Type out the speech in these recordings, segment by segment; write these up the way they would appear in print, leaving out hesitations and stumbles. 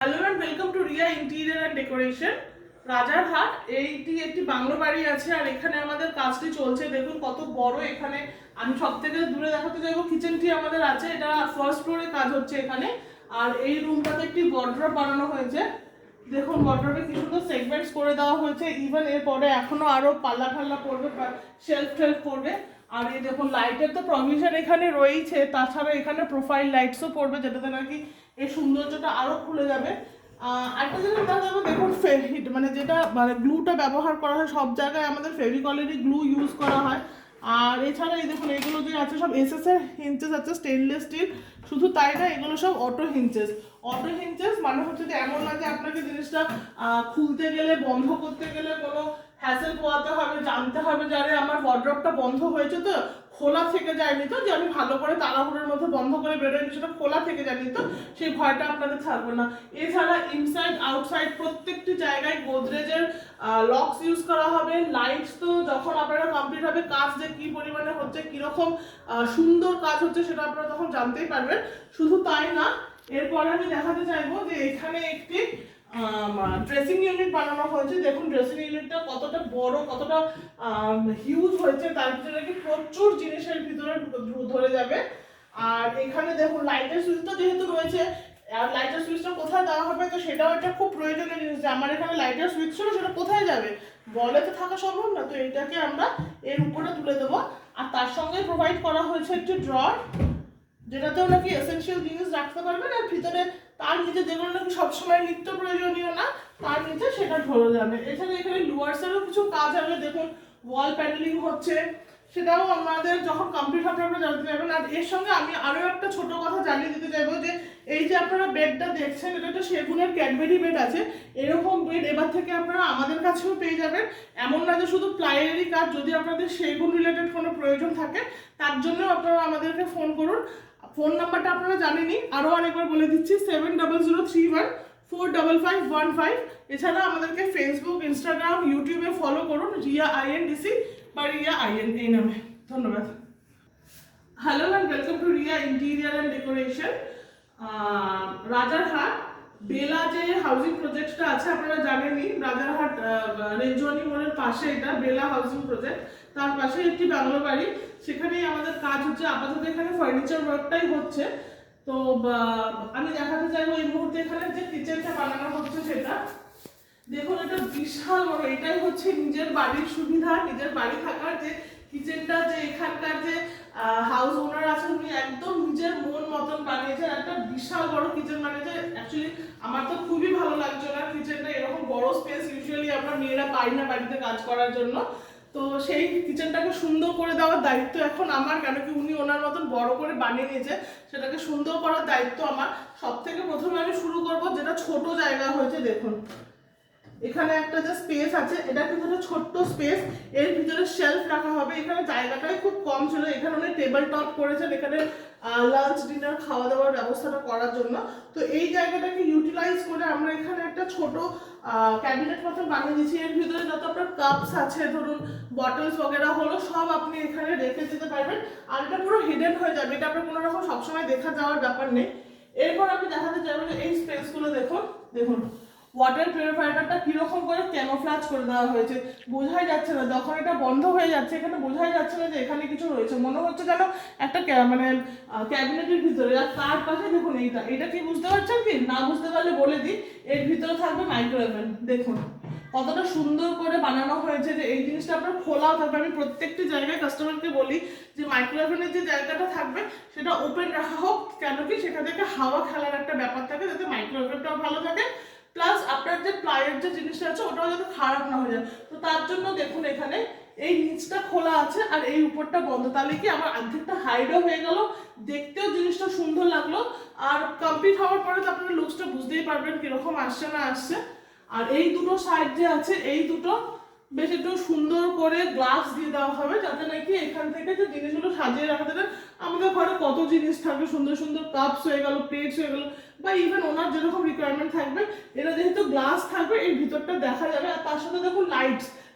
Hello and welcome to Riya interior and decoration Rajarhat. এইটি একটি bungalow বাড়ি আছে আর এখানে আমাদের কাজটি চলছে। দেখুন কত বড় এখানে। আমি সব থেকে দূরে দেখাতে চাইবো, কিচেনটি আমাদের আছে, এটা ফার্স্ট ফ্লোরে কাজ হচ্ছে এখানে। আর এই রুমটাতে একটি ওয়ার্ড্রপ বানানো হয়েছে। দেখুন ওয়ার্ড্রপে কি সুন্দর সেগমেন্টস করে দেওয়া হয়েছে। ইভেন এরপরে এখনো আরো পাল্লা ঠাল্লা পড়বে, শেলফ টেলফ পড়বে। আর এই দেখুন লাইটের তো প্রভিশন এখানে রয়েছে, তাছাড়া এখানে প্রোফাইল লাইটসও পড়বে, যেটাতে নাকি এই সৌন্দর্যটা আরো খুলে যাবে। একটা জিনিস দেখা যাবে, দেখুন মানে যেটা মানে গ্লুটা ব্যবহার করা হয় সব জায়গায় আমাদের ফেভিকলেরই গ্লু ইউজ করা হয়। আর এছাড়া এই দেখুন এগুলো যে আছে সব এসএস এর হিঞ্চেস আছে, স্টেনলেস স্টিল। শুধু তাই না, এগুলো সব অটো হিঞ্চেস। অটো হিঞ্চেস মানে হচ্ছে যে এমন না যে আপনাকে জিনিসটা খুলতে গেলে বন্ধ করতে গেলে কোনো হ্যাসেল পোয়াতে হবে, জানতে হবে যে আরে আমার ওয়ার্ড্রপটা বন্ধ হয়েছে তো খোলা থেকে যায়নি, তো যে আমি ভালো করে তাড়াহুড়োর মধ্যে বন্ধ করে বেরোয়নি, সেটা খোলা থেকে যায়নি, তো সেই ভয়টা আপনাদের থাকবে না। এছাড়া ইনসাইড আউটসাইড প্রত্যেকটি জায়গায় গোদরেজের লকস ইউজ করা হবে। লাইটস তো যখন আপনারা কমপ্লিট হবে, কাজ যে কি পরিমাণে হচ্ছে, কিরকম সুন্দর কাজ হচ্ছে, সেটা আপনারা তখন জানতেই পারবেন। শুধু তাই না, এরপরে আমি দেখাতে চাইবো যে এখানে একটি ড্রেসিং ইউনিট বানানো হয়েছে। দেখুন ড্রেসিং ইউনিটটা কতটা বড়, কতটা হিউজ হয়েছে, তার ভিতরে কি প্রচুর জিনিসের ভিতরে ধরে যাবে। আর এখানে দেখুন লাইটের সুইচটা যেহেতু রয়েছে, আর লাইটের সুইচটা কোথায় দেওয়া হবে, তো সেটাও একটা খুব প্রয়োজনীয় জিনিস। যে আমার এখানে লাইটের সুইচ ছিল, সেটা কোথায় যাবে, বলে তো থাকা সম্ভব না, তো এটাকে আমরা এর উপরে তুলে দেবো। আর তার সঙ্গে প্রোভাইড করা হয়েছে একটি ড্রয়ার, যেটাতেও নাকি এসেনশিয়াল জিনিস রাখতে পারবেন। আর ভিতরে তার নিচে যেগুলো নাকি সবসময় নিত্য প্রয়োজনীয় না, তার নিচে সেটা ধরে যাবে। এছাড়া এখানে লুয়ার্সেরও কিছু কাজ হবে। দেখুন ওয়াল প্যানেলিং হচ্ছে, সেটাও আমাদের যখন কমপ্লিট হবে আপনারা জানতে পারবেন। আর এর সঙ্গে আমি আরও একটা ছোট কথা জানিয়ে দিতে চাইবো যে এই যে আপনারা বেডটা দেখছেন, এটা একটা সেগুনের ক্যাডবেরি বেড আছে। এরকম বেড এবার থেকে আপনারা আমাদের কাছেও পেয়ে যাবেন। এমন না যে শুধু প্লাইয়েরই কাজ, যদি আপনাদের সেগুন রিলেটেড কোনো প্রয়োজন থাকে তার জন্য আপনারা আমাদেরকে ফোন করুন। ফোন নাম্বারটা আপনারা জানেনই, আরও আরেকবার বলে দিচ্ছি, 7003145515। এছাড়া আমাদেরকে ফেসবুক, ইনস্টাগ্রাম, ইউটিউবে ফলো করুন রিয়া INDC বা রিয়া IN এই নামে। ধন্যবাদ। Hello and welcome to Riya interior and decoration Rajarhat. বেলা যে হাউজিং প্রজেক্টটা আছে আপনারা জানেনই, রাজারহাট রেঞ্জওয়ানি মোড়ের পাশে এটা বেলা হাউজিং প্রজেক্ট, তার পাশে একটি বাংলো বাড়ি, সেখানেই আমাদের কাজ হচ্ছে। আপাতত এখানে ফার্নিচার ওয়ার্কটাই হচ্ছে। তো আমি দেখাতে চাইবো এই মুহূর্তে এখানে যে কিচেনটা বানানো হচ্ছে সেটা। দেখুন এটা বিশাল বড়, এটাই হচ্ছে নিজের বাড়ির সুবিধা, নিজের বাড়ি থাকার যে কিচেনটা, যে এখানকার যে হাউস ওনার আছেন উনি একদম নিজের মন মতন বানিয়েছেন। একটা বিশাল বড় কিচেন বানিয়েছে। অ্যাকচুয়ালি আমার তো খুবই ভালো লাগছে না কিচেনটা, এরকম বড় স্পেস ইউজুয়ালি আমরা মেয়েরা পাই না বাড়িতে কাজ করার জন্য। তো সেই কিচেনটাকে সুন্দর করে দেওয়ার দায়িত্ব এখন আমার, কেন কি উনি ওনার মতন বড় করে বানিয়ে নিয়েছে, সেটাকে সুন্দর করার দায়িত্ব আমার। সব থেকে প্রথমে আমি শুরু করবো যেটা ছোট জায়গা হয়েছে। দেখুন এখানে একটা যে স্পেস আছে, এটা কিন্তু একটা ছোট্ট স্পেস, এর ভিতরে শেলফ রাখা হবে। এখানে জায়গাটাই খুব কম ছিল, এখানে উনি টেবিল টপ করেছেন এখানে লাঞ্চ ডিনার খাওয়া দাওয়ার ব্যবস্থাটা করার জন্য। তো এই জায়গাটাকে ইউটিলাইজ করে আমরা এখানে একটা ছোট ক্যাবিনেট মতন বানিয়ে দিয়েছি। এর ভিতরে যত আপনার কাপস আছে, ধরুন বটলস বগেরা হলো, সব আপনি এখানে রেখে যেতে পারবেন। আর এটা পুরো হিডেন হয়ে যাবে, এটা আপনার কোনো রকম সবসময় দেখা যাওয়ার ব্যাপার নেই। এরপর আমি দেখাতে চাইবো যে এই স্পেসগুলো দেখুন। দেখুন ওয়াটার পিউরিফায়ারটা কিরকম করে ক্যামোফ্লাজ করে দেওয়া হয়েছে, বোঝাই যাচ্ছে না। যখন এটা বন্ধ হয়ে যাচ্ছে এখানে বোঝাই যাচ্ছে না যে এখানে কিছু রয়েছে, মনে হচ্ছে যেন একটা মানে ক্যাবিনেটের ভিতরে। আর তার পাশে দেখুন এটা কি বুঝতে পারছেন কি না, বুঝতে পারলে বলে দিই, এর ভিতরে থাকবে মাইক্রোওভেন। দেখুন কতটা সুন্দর করে বানানো হয়েছে, যে এই জিনিসটা আপনার খোলাও থাকবে। আমি প্রত্যেকটি জায়গায় কাস্টমারকে বলি যে মাইক্রোওভেনের যে জায়গাটা থাকবে সেটা ওপেন রাখা হোক, কেন কি সেখান থেকে হাওয়া খেলার একটা ব্যাপার থাকে, যাতে মাইক্রোওভেনটাও ভালো থাকে, প্লাস আপনার যে প্লাইয়ের যে জিনিসটা আছে ওটাও যাতে খারাপ না হয়ে যায়। তো তার জন্য দেখুন এখানে এই নিচটা খোলা আছে আর এই উপরটা বন্ধ, তাহলে কি আমার অর্ধেকটা হাইডও হয়ে গেল, দেখতেও জিনিসটা সুন্দর লাগলো। আর কমপ্লিট হওয়ার পরে তো আপনারা লুকসটা বুঝতেই পারবেন কিরকম আসছে না আসছে। আর এই দুটো সাইড যে আছে, এই দুটো বেশ একটু সুন্দর করে গ্লাস দিয়ে দেওয়া হবে, যাতে নাকি এখান থেকে যে জিনিসগুলো সাজিয়ে রাখা যাবে। আমাদের ঘরে কত জিনিস থাকবে, সুন্দর সুন্দর কাপস হয়ে গেল, প্লেটস হয়ে গেল, বা ইভেন ওনার যেরকম রিকোয়ারমেন্ট থাকবে, এটা যেহেতু গ্লাস থাকবে এর ভিতরটা দেখা যাবে। আর তার সাথে দেখুন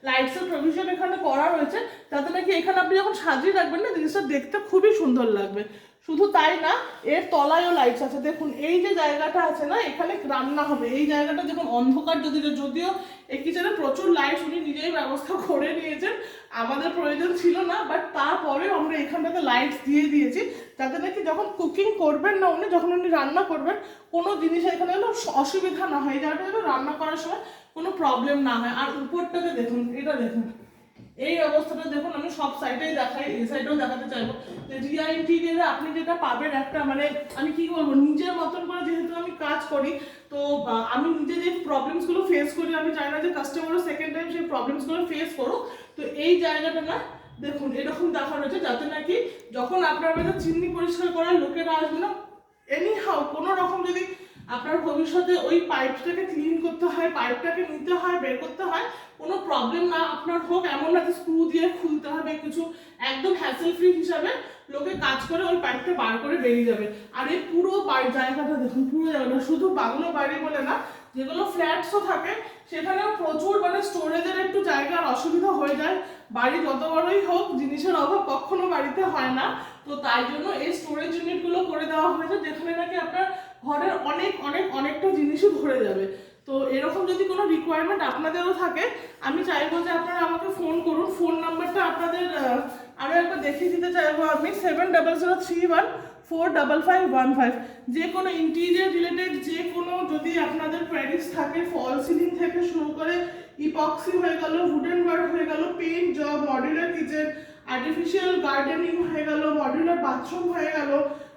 লাইটসের প্রভিশন এখানে করা রয়েছে, যাতে নাকি এখানে আপনি যখন সাজিয়ে রাখবেন না, জিনিসটা দেখতে খুবই সুন্দর লাগবে। শুধু তাই না, এর তলায়ও লাইটস আছে। দেখুন এই যে জায়গাটা আছে না, এখানে রান্না হবে। এই জায়গাটা দেখুন অন্ধকার, যদিও এই কিচেনে প্রচুর লাইট উনি নিজেই ব্যবস্থা করে নিয়েছেন, আমাদের প্রয়োজন ছিল না, বাট তারপরেও আমরা এখানটাতে লাইটস দিয়ে দিয়েছি যাতে নাকি যখন কুকিং করবেন না উনি, যখন উনি রান্না করবেন কোনো জিনিস এখানে যেন অসুবিধা না হয়, এই জায়গাটা যেন রান্না করার সময় কোনো প্রবলেম না হয়। আর উপরটাতে দেখুন, এটা দেখুন এই অবস্থাটা দেখুন, আমি সব সাইডেই দেখাই, এই সাইডেও দেখাতে চাইবো যে রিয়া ইন্টিরিয়ারে আপনি যেটা পাবেন একটা মানে আমি কি বলবো, নিজের মতন করে যেহেতু আমি কাজ করি, তো আমি নিজে যে প্রবলেমসগুলো ফেস করি, আমি চাই না যে কাস্টমারও সেকেন্ড টাইম সেই প্রবলেমসগুলো ফেস করুক। তো এই জায়গাটা না দেখুন এরকম দেখা রয়েছে যাতে নাকি যখন আপনার বাড়িতে চিমনি পরিষ্কার করার লোকেরা আসবে না, এনি হাউ কোনো রকম যদি আপনার ভবিষ্যতে ওই পাইপটাকে ক্লিন করতে হয়, পাইপটাকে নিতে হয়, বের করতে হয়, কোনো প্রবলেম না আপনার হোক, এমন না যে স্ক্রু দিয়ে খুলতে হবে কিছু, একদম হ্যাসেল ফ্রি হিসাবে লোকে কাজ করে ওই পাইপটা বার করে বেরিয়ে যাবে। আর এই পুরো জায়গাটা দেখুন, পুরো জায়গাটা শুধু বাংলো বাড়ি বলে না, যেগুলো ফ্ল্যাটসও থাকে সেখানেও প্রচুর মানে স্টোরেজের একটু জায়গার অসুবিধা হয়ে যায়। বাড়ি যত বড়ই হোক জিনিসের অভাব কখনো বাড়িতে হয় না, তো তাই জন্য এই স্টোরেজ ইউনিটগুলো করে দেওয়া হয়েছে যেখানে নাকি আপনার ঘরের অনেকটা জিনিসও ধরে যাবে। তো এরকম যদি কোনো রিকোয়ারমেন্ট আপনাদেরও থাকে, আমি চাইবো যে আপনারা আমাকে ফোন করুন। ফোন নাম্বারটা আপনাদের আরও একবার দেখিয়ে দিতে চাইবো আমি, 7003145515। যে কোনো ইন্টিরিয়ার রিলেটেড যে কোনো যদি আপনাদের কোয়ারিজ থাকে, ফল সিলিং থেকে শুরু করে ইপক্সি হয়ে গেল, উডেন ওয়ার্ক হয়ে গেল, paint job, modular kitchen, artificial gardening হয়ে গেল, মডিউলার বাথরুম হয়ে গেল,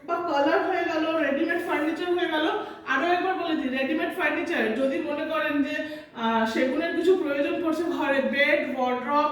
বা কালার হয়ে গেল, রেডিমেড ফার্নিচার হয়ে গেল। আরও একবার বলে দিই, রেডিমেড ফার্নিচার যদি মনে করেন যে সেগুনের কিছু প্রয়োজন পড়ছে ঘরে, বেড, ওয়ার্ড্রপ,